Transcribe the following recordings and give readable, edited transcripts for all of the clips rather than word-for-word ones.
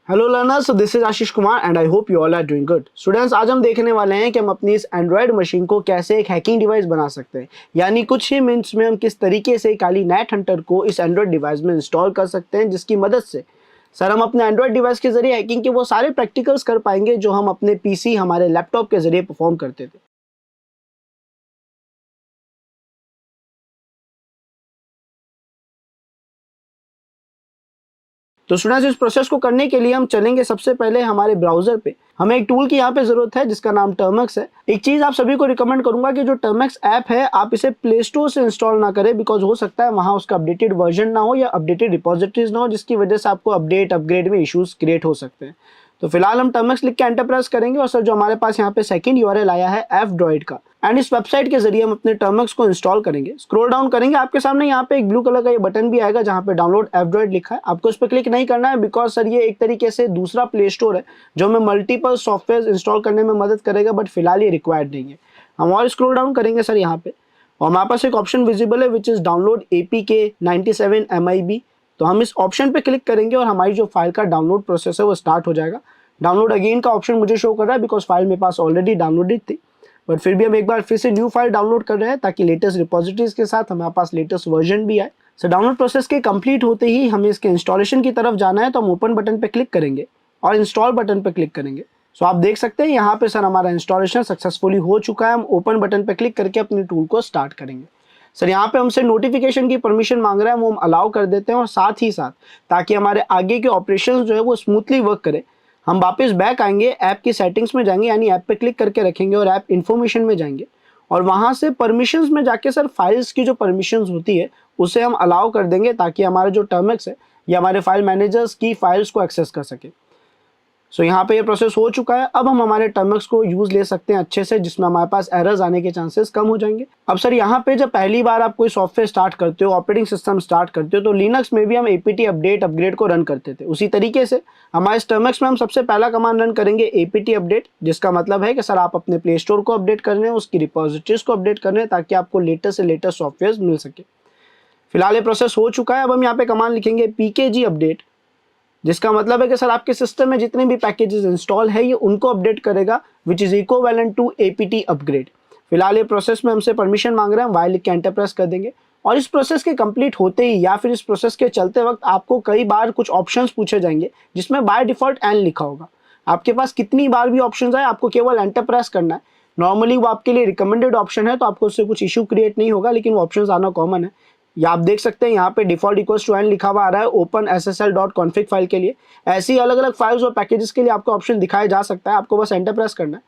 Hello learners, this is Ashish Kumar and I hope you all are doing good. Students, आज हम देखने वाले हैं कि हम अपनी इस एंड्रॉयड मशीन को कैसे एक हैकिंग डिवाइस बना सकते हैं। यानी कुछ ही मिनट्स में हम किस तरीके से काली नेट हंटर को इस एंड्रॉयड डिवाइस में इंस्टॉल कर सकते हैं, जिसकी मदद से सर हम अपने एंड्रॉयड डिवाइस के जरिए हैकिंग के वो सारे प्रैक्टिकल्स कर पाएंगे जो हम अपने पीसी, हमारे लैपटॉप के जरिए परफॉर्म करते थे। तो स्टूडेंट्स, इस प्रोसेस को करने के लिए हम चलेंगे सबसे पहले हमारे ब्राउजर पे। हमें एक टूल की यहाँ पे जरूरत है जिसका नाम टर्मक्स है। एक चीज आप सभी को रिकमेंड करूंगा कि जो टर्मक्स ऐप है आप इसे प्ले स्टोर से इंस्टॉल ना करें, बिकॉज हो सकता है वहां उसका अपडेटेड वर्जन ना हो या अपडेटेड रिपोजिटरीज ना हो, जिसकी वजह से आपको अपडेट अपग्रेड में इश्यूज क्रिएट हो सकते हैं। तो फिलहाल हम टर्मक्स लिख के एंटर प्रेस करेंगे और सर जो हमारे पास यहाँ पे सेकंड यूआरएल आया है f-droid का, एंड इस वेबसाइट के जरिए हम अपने टर्मक्स को इंस्टॉल करेंगे। स्क्रॉल डाउन करेंगे, आपके सामने यहाँ पे एक ब्लू कलर का ये बटन भी आएगा जहाँ पे डाउनलोड f-droid लिखा है। आपको इस पर क्लिक नहीं करना है, बिकॉज सर ये एक तरीके से दूसरा प्ले स्टोर है जो हमें मल्टीपल सॉफ्टवेयर इंस्टॉल करने में मदद करेगा, बट फिलहाल ये रिक्वायर्ड नहीं है। हम और स्क्रॉल डाउन करेंगे सर यहाँ पे, और हमारे पास एक ऑप्शन विजिबल है which is download APK 97 MIB। तो हम इस ऑप्शन पे क्लिक करेंगे और हमारी जो फाइल का डाउनलोड प्रोसेस है वो स्टार्ट हो जाएगा। डाउनलोड अगेन का ऑप्शन मुझे शो कर रहा है बिकॉज फाइल मेरे पास ऑलरेडी डाउनलोडेड थी, बट फिर भी हम एक बार फिर से न्यू फाइल डाउनलोड कर रहे हैं ताकि लेटेस्ट रिपोजिटरीज के साथ हमारे पास लेटेस्ट वर्जन भी आए। सो डाउनलोड प्रोसेस के कंप्लीट होते ही हमें इसके इंस्टॉलेशन की तरफ जाना है, तो हम ओपन बटन पे क्लिक करेंगे और इंस्टॉल बटन पे क्लिक करेंगे। सो आप देख सकते हैं यहाँ पे सर हमारा इंस्टॉलेशन सक्सेसफुली हो चुका है। हम ओपन बटन पे क्लिक करके अपने टूल को स्टार्ट करेंगे। सर यहाँ पे हमसे नोटिफिकेशन की परमिशन मांग रहा है, वो हम अलाउ कर देते हैं, और साथ ही साथ ताकि हमारे आगे के ऑपरेशंस जो है वो स्मूथली वर्क करे, हम वापस बैक आएंगे, ऐप की सेटिंग्स में जाएंगे, यानी ऐप पे क्लिक करके रखेंगे और ऐप इन्फॉर्मेशन में जाएंगे, और वहां से परमिशंस में जाके सर फाइल्स की जो परमिशंस होती है उसे हम अलाउ कर देंगे ताकि हमारा जो टर्मक्स है या हमारे फाइल मैनेजर्स की फाइल्स को एक्सेस कर सके। सो यहाँ पे ये प्रोसेस हो चुका है। अब हम हमारे टर्मक्स को यूज ले सकते हैं अच्छे से, जिसमें हमारे पास एरर्स आने के चांसेस कम हो जाएंगे। अब सर यहाँ पे जब पहली बार आप कोई सॉफ्टवेयर स्टार्ट करते हो, ऑपरेटिंग सिस्टम स्टार्ट करते हो, तो लिनक्स में भी हम APT अपडेट अपग्रेड को रन करते थे। उसी तरीके से हमारे टर्मक्स में हम सबसे पहला कमांड रन करेंगे APT अपडेट, जिसका मतलब है कि सर आप अपने प्ले स्टोर को अपडेट कर रहे हैं, उसकी रिपोजिटरीज को अपडेट कर रहे हैं ताकि आपको लेटेस्ट से लेटेस्ट सॉफ्टवेयर मिल सके। फिलहाल ये प्रोसेस हो चुका है। अब हम यहाँ पे कमांड लिखेंगे PKG अपडेट, जिसका मतलब है कि सर आपके सिस्टम में जितने भी पैकेजेस इंस्टॉल है ये उनको अपडेट करेगा, which is equivalent to APT upgrade. फिलहाल ये प्रोसेस में हमसे परमिशन मांग रहे हैं, वाइल लिख के एंटर प्रेस कर देंगे, और इस प्रोसेस के कंप्लीट होते ही या फिर इस प्रोसेस के चलते वक्त आपको कई बार कुछ ऑप्शंस पूछे जाएंगे जिसमें बाय डिफॉल्ट एन लिखा होगा। आपके पास कितनी बार भी ऑप्शंस आए, आपको केवल एंटर प्रेस करना है। नॉर्मली वो आपके लिए रिकमेंडेड ऑप्शन है, तो आपको उससे कुछ इशू क्रिएट नहीं होगा, लेकिन वो ऑप्शंस आना कॉमन है। या आप देख सकते हैं यहाँ पे डिफॉल्ट इक्वल्स टू एन लिखा हुआ आ रहा है ओपन SSL.config फाइल के लिए। ऐसी अलग अलग फाइल्स और पैकेजेस के लिए आपको ऑप्शन दिखाया जा सकता है, आपको बस एंटर प्रेस करना है।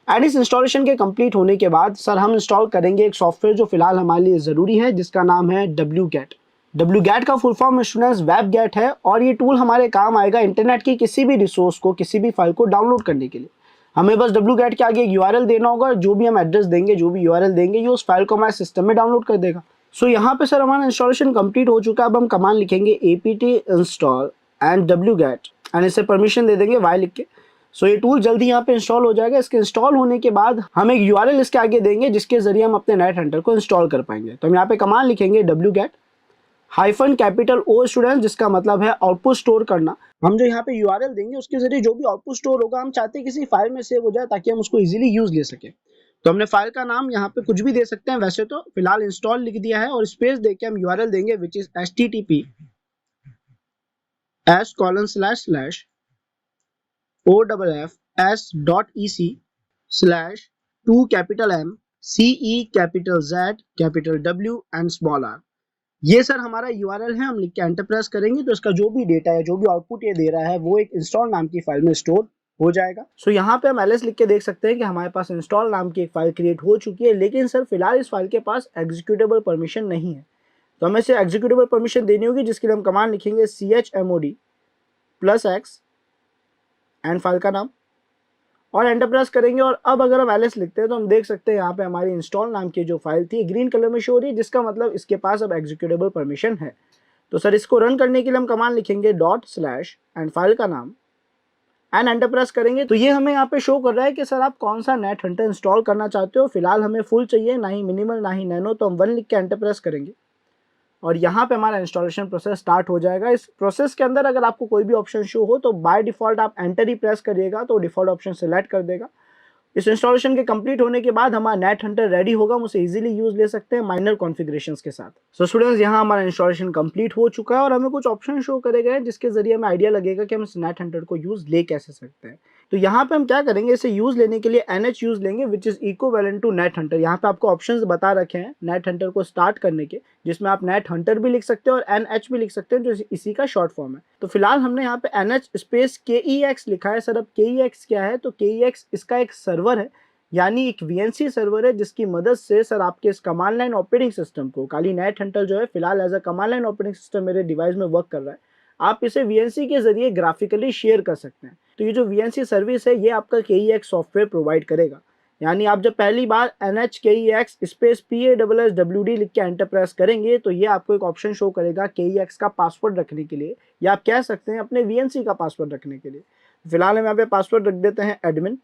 एंड इस इंस्टॉलेशन के कंप्लीट होने के बाद सर हम इंस्टॉल करेंगे एक सॉफ्टवेयर जो फिलहाल हमारे लिए जरूरी है, जिसका नाम है wget। wget का फुल फॉर्म स्टूडेंट्स वेबगेट है, और ये टूल हमारे काम आएगा इंटरनेट की किसी भी रिसोर्स को, किसी भी फाइल को डाउनलोड करने के लिए। हमें बस wget के आगे एक URL देना होगा, जो भी हम एड्रेस देंगे, जो भी URL देंगे, ये उस फाइल को हमारे सिस्टम में डाउनलोड कर देगा। सो यहाँ पे सर हमारा इंस्टॉलेशन कंप्लीट हो चुका है। अब हम कमांड लिखेंगे APT install and wget, and इसे परमिशन दे देंगे वाई लिख के। सो ये टूल जल्दी यहाँ पे इंस्टॉल हो जाएगा। इसके इंस्टॉल होने के बाद हम एक URL इसके आगे देंगे जिसके जरिए हम अपने नेट हंटर को इंस्टॉल कर पाएंगे। तो हम यहाँ पे कमांड लिखेंगे wget -O स्टूडेंट, जिसका मतलब है आउटपुट स्टोर करना। हम जो यहाँ पे URL देंगे उसके जरिए जो भी आउटपुट स्टोर होगा हम चाहते हैं किसी फाइल में सेव हो जाए ताकि हम उसको इजीली यूज ले सके। तो हमने फाइल का नाम यहाँ पे कुछ भी दे सकते हैं, वैसे तो फिलहाल इंस्टॉल लिख दिया है, और स्पेस देके हम URL देंगे विच इज https://o/2M/C-E-Z-W ये सर हमारा URL है। हम लिख के एंटर प्रेस करेंगे तो इसका जो भी डेटा है, जो भी आउटपुट ये दे रहा है, वो एक इंस्टॉल नाम की फाइल में स्टोर हो जाएगा। सो यहाँ पे हम ls लिख के देख सकते हैं कि हमारे पास इंस्टॉल नाम की एक फाइल क्रिएट हो चुकी है, लेकिन सर फिलहाल इस फाइल के पास एग्जीक्यूटेबल परमिशन नहीं है। तो हमें इसे एग्जीक्यूटेबल परमिशन देनी होगी, जिसके लिए हम कमांड लिखेंगे chmod +x एंड फाइल का नाम, और एंटर प्रेस करेंगे। और अब अगर हम ls लिखते हैं तो हम देख सकते हैं यहाँ पे हमारी इंस्टॉल नाम की जो फाइल थी ग्रीन कलर में शो हो रही है, जिसका मतलब इसके पास अब एग्जीक्यूटेबल परमिशन है। तो सर इसको रन करने के लिए हम कमांड लिखेंगे // एंड फाइल का नाम, एंड एंटर प्रेस करेंगे। तो ये हमें यहाँ पे शो कर रहा है कि सर आप कौन सा नेट हंटर इंस्टॉल करना चाहते हो। फिलहाल हमें फुल चाहिए, ना ही मिनिमल ना ही नैनो, तो हम 1 लिख के एंटर प्रेस करेंगे। और यहाँ पे हमारा इंस्टॉलेशन प्रोसेस स्टार्ट हो जाएगा। इस प्रोसेस के अंदर अगर आपको कोई भी ऑप्शन शो हो तो बाय डिफॉल्ट आप एंटर ही प्रेस करिएगा तो डिफॉल्ट ऑप्शन सेलेक्ट कर देगा। इस इंस्टॉलेशन के कंप्लीट होने के बाद हमारा नेट हंटर रेडी होगा, हम उसे इजीली यूज ले सकते हैं माइनर कॉन्फ़िगरेशंस के साथ। सो स्टूडेंट्स, यहाँ हमारा इंस्टॉलेशन कंप्लीट हो चुका है और हमें कुछ ऑप्शन शो करे गए हैं जिसके जरिए हमें आइडिया लगेगा कि हम इस नेट हंटर को यूज ले कैसे सकते हैं। तो यहाँ पे हम क्या करेंगे, इसे यूज लेने के लिए NH यूज लेंगे which is equivalent to net hunter. यहाँ पे आपको ऑप्शंस बता रखे हैं नेट हंटर को स्टार्ट करने के, जिसमें आप नेट हंटर भी लिख सकते हैं और NH भी लिख सकते हैं जो इसी का शॉर्ट फॉर्म है। तो फिलहाल हमने यहाँ पे NH स्पेस KEX लिखा है। सर अब KEX क्या है, तो KEX इसका एक सर्वर है, यानी एक VNC सर्वर है जिसकी मदद से सर आपके इस कमांड लाइन ऑपरेटिंग सिस्टम को, काली नेट हंटर जो है फिलहाल as a command line operating system मेरे डिवाइस में वर्क कर रहा है, आप इसे VNC के जरिए ग्राफिकली शेयर कर सकते हैं। तो ये जो VNC सर्विस है ये आपका KEX सॉफ्टवेयर प्रोवाइड करेगा। यानी आप जब पहली बार NH KEX स्पेस PASSWD लिख के एंटर प्रेस करेंगे तो ये आपको एक ऑप्शन शो करेगा KEX का पासवर्ड रखने के लिए, या आप कह सकते हैं अपने VNC का पासवर्ड रखने के लिए। फिलहाल हम यहाँ पे पासवर्ड रख देते हैं एडमिन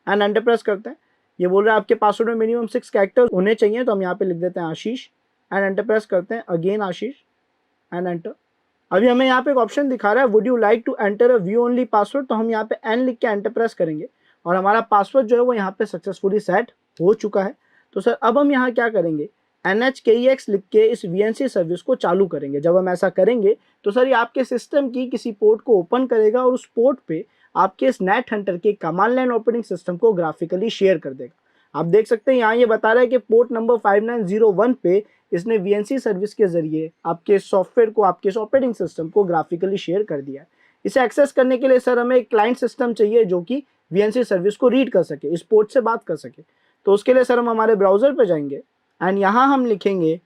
एंड एंटर प्रेस करते हैं। ये बोल रहा है आपके पासवर्ड में मिनिमम 6 कैरेक्टर्स होने चाहिए, तो हम यहाँ पे लिख देते हैं आशीष एंड एंटर प्रेस करते हैं, अगेन आशीष एंड एंटर। अभी हमें यहाँ पे एक ऑप्शन दिखा रहा है would you like to enter a view only password, तो हम यहाँ पे एन लिख के एंटर प्रेस करेंगे और हमारा पासवर्ड जो है वो यहाँ पे सक्सेसफुली सेट हो चुका है। तो सर अब हम यहाँ क्या करेंगे, NH KEX लिख के इस VNC सर्विस को चालू करेंगे। जब हम ऐसा करेंगे तो सर ये आपके सिस्टम की किसी पोर्ट को ओपन करेगा और उस पोर्ट पे आपके इस नेट हंटर के कमांड लाइन ऑपरेटिंग सिस्टम को ग्राफिकली शेयर कर देगा। आप देख सकते हैं यहाँ ये बता रहा है कि पोर्ट नंबर 5901 पे इसने VNC सर्विस के जरिए आपके सॉफ्टवेयर को, आपके ऑपरेटिंग सिस्टम को ग्राफिकली शेयर कर दिया है। इसे एक्सेस करने के लिए सर हमें एक क्लाइंट सिस्टम चाहिए जो कि VNC सर्विस को रीड कर सके, इस पोर्ट से बात कर सके। तो उसके लिए सर हम हमारे ब्राउजर पे जाएंगे एंड यहाँ हम लिखेंगे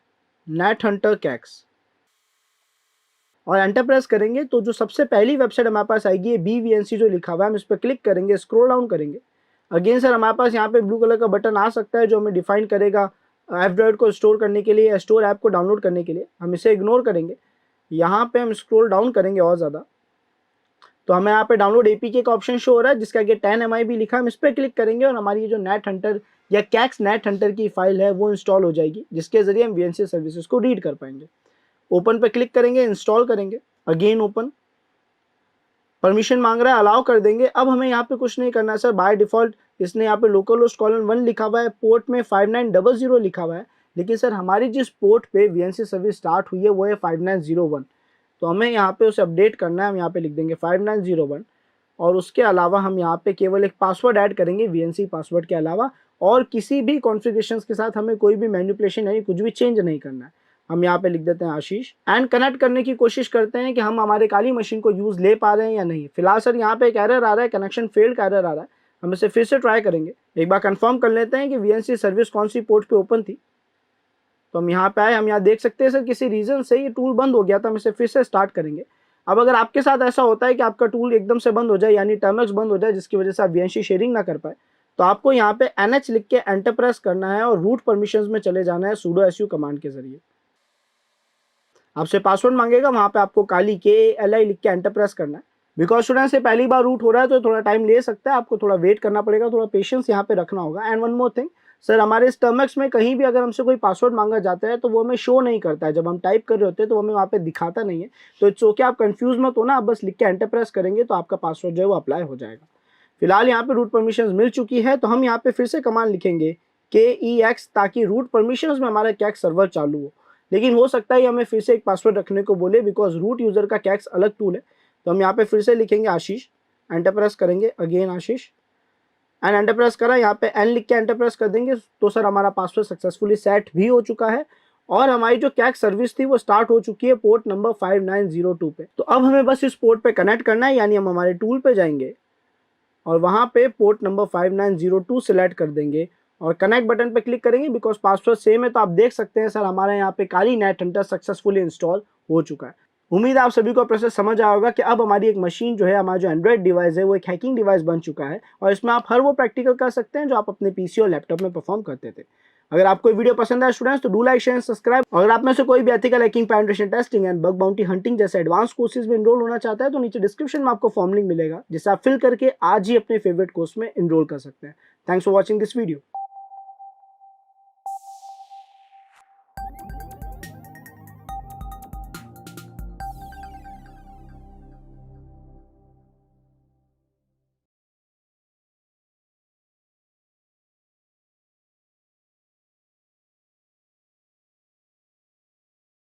नेट हंटर कैक्स और एंटर प्रेस करेंगे तो जो सबसे पहली वेबसाइट हमारे पास आएगी है BVNC जो लिखा हुआ है, हम इस पर क्लिक करेंगे, स्क्रॉल डाउन करेंगे। अगेन सर हमारे पास यहाँ पे ब्लू कलर का बटन आ सकता है जो हमें डिफाइन करेगा F-Droid को स्टोर करने के लिए या स्टोर ऐप को डाउनलोड करने के लिए। हम इसे इग्नोर करेंगे। यहाँ पे हम स्क्रॉल डाउन करेंगे और ज़्यादा तो हमें यहाँ पे डाउनलोड APK का ऑप्शन शो हो रहा है जिसका आगे 10 MB लिखा है। हम इस पर क्लिक करेंगे और हमारी जो नेट हंटर या कैक्स नेट हंटर की फाइल है वो इंस्टॉल हो जाएगी, जिसके जरिए हम VNC सर्विसेज को रीड कर पाएंगे। ओपन पे क्लिक करेंगे, इंस्टॉल करेंगे, अगेन ओपन, परमिशन मांग रहा है, अलाउ कर देंगे। अब हमें यहाँ पे कुछ नहीं करना है सर, बाय डिफॉल्ट इसने यहाँ पे लोकल होस्ट :1 लिखा हुआ है, पोर्ट में 5900 लिखा हुआ है, लेकिन सर हमारी जिस पोर्ट पे VNC सर्विस स्टार्ट हुई है वो है 5901। तो हमें यहाँ पे उसे अपडेट करना है। हम यहाँ पे लिख देंगे 5901 और उसके अलावा हम यहाँ पे केवल एक पासवर्ड ऐड करेंगे VNC पासवर्ड के अलावा, और किसी भी कॉन्फ़िगरेशंस के साथ हमें कोई भी मैनिपुलेशन यानी कुछ भी चेंज नहीं करना है। हम यहाँ पे लिख देते हैं आशीष एंड कनेक्ट करने की कोशिश करते हैं कि हम हमारे काली मशीन को यूज ले पा रहे हैं या नहीं। फिलहाल सर यहाँ पे एक एरर आ रहा है, कनेक्शन फेल्ड का एरर आ रहा है। हम इसे फिर से ट्राई करेंगे, एक बार कंफर्म कर लेते हैं कि VNC सर्विस कौन सी पोर्ट पे ओपन थी। तो हम यहाँ पे आए, हम यहाँ देख सकते हैं सर किसी रीजन से ये टूल बंद हो गया था। हम इसे फिर से स्टार्ट करेंगे। अब अगर आपके साथ ऐसा होता है कि आपका टूल एकदम से बंद हो जाए यानी टर्मक्स बंद हो जाए जिसकी वजह से आप VNC शेयरिंग ना कर पाए, तो आपको यहाँ पे NH लिख के एंटर प्रेस करना है और रूट परमिशंस में चले जाना है sudo su कमांड के जरिए। आपसे पासवर्ड मांगेगा, वहां पे आपको काली KALI लिख के एंटर प्रेस करना है। बिकॉज स्टूडेंट से पहली बार रूट हो रहा है तो थोड़ा टाइम ले सकता है, आपको थोड़ा वेट करना पड़ेगा, थोड़ा पेशेंस यहाँ पे रखना होगा। And one more thing sir, हमारे इस टर्मक्स में कहीं भी अगर हमसे कोई पासवर्ड मांगा जाता है तो वो हमें शो नहीं करता है। जब हम टाइप कर रहे होते हैं तो हमें वहाँ पे दिखाता नहीं है। तो इट्स ओके, आप कंफ्यूज मत हो ना, आप बस लिख के एंटर प्रेस करेंगे तो आपका पासवर्ड जो है वो अप्लाई हो जाएगा। फिलहाल यहाँ पे रूट परमिशंस मिल चुकी है तो हम यहाँ पे फिर से कमांड लिखेंगे KEX ताकि रूट परमिशंस में हमारा कैक्स सर्वर चालू हो। लेकिन हो सकता है हमें फिर से एक पासवर्ड रखने को बोले बिकॉज रूट यूजर का कैक्स अलग टूल है। तो हम यहाँ पे फिर से लिखेंगे आशीष, एंटर प्रेस करेंगे, again Ashish and enter press करा, यहाँ पे N लिख के एंटर प्रेस कर देंगे। तो सर हमारा पासवर्ड सक्सेसफुली सेट भी हो चुका है और हमारी जो कैक्स सर्विस थी वो स्टार्ट हो चुकी है पोर्ट नंबर 5902 पे। तो अब हमें बस इस पोर्ट पे कनेक्ट करना है, यानी हम हमारे टूल पे जाएंगे और वहाँ पे पोर्ट नंबर 5902 सिलेक्ट कर देंगे और कनेक्ट बटन पे क्लिक करेंगे। बिकॉज पासवर्ड सेम है तो आप देख सकते हैं सर हमारे यहाँ पे काली नेट हंटर सक्सेसफुली इंस्टॉल हो चुका है। उम्मीद है आप सभी को प्रोसेस समझ आया होगा कि अब हमारी एक मशीन जो है, हमारा जो एंड्रॉइड डिवाइस है वो एक हैकिंग डिवाइस बन चुका है और इसमें आप हर वो प्रैक्टिकल कर सकते हैं जो आप अपने PC और लैपटॉप में परफॉर्म करते थे। अगर आपको वीडियो पसंद आए स्टूडेंट्स तो डू लाइक शेयर सब्सक्राइब। और अगर आप में से कोई भी ethical hacking, penetration testing and bug bounty hunting जैसे एडवांस कोर्सेज में एनरोल होना चाहता है तो नीचे डिस्क्रिप्शन में आपको फॉर्म लिंक मिलेगा जिसे आप फिल करके आज ही अपने फेवरेट कोर्स में एनरोल कर सकते हैं। Thanks for watching this video.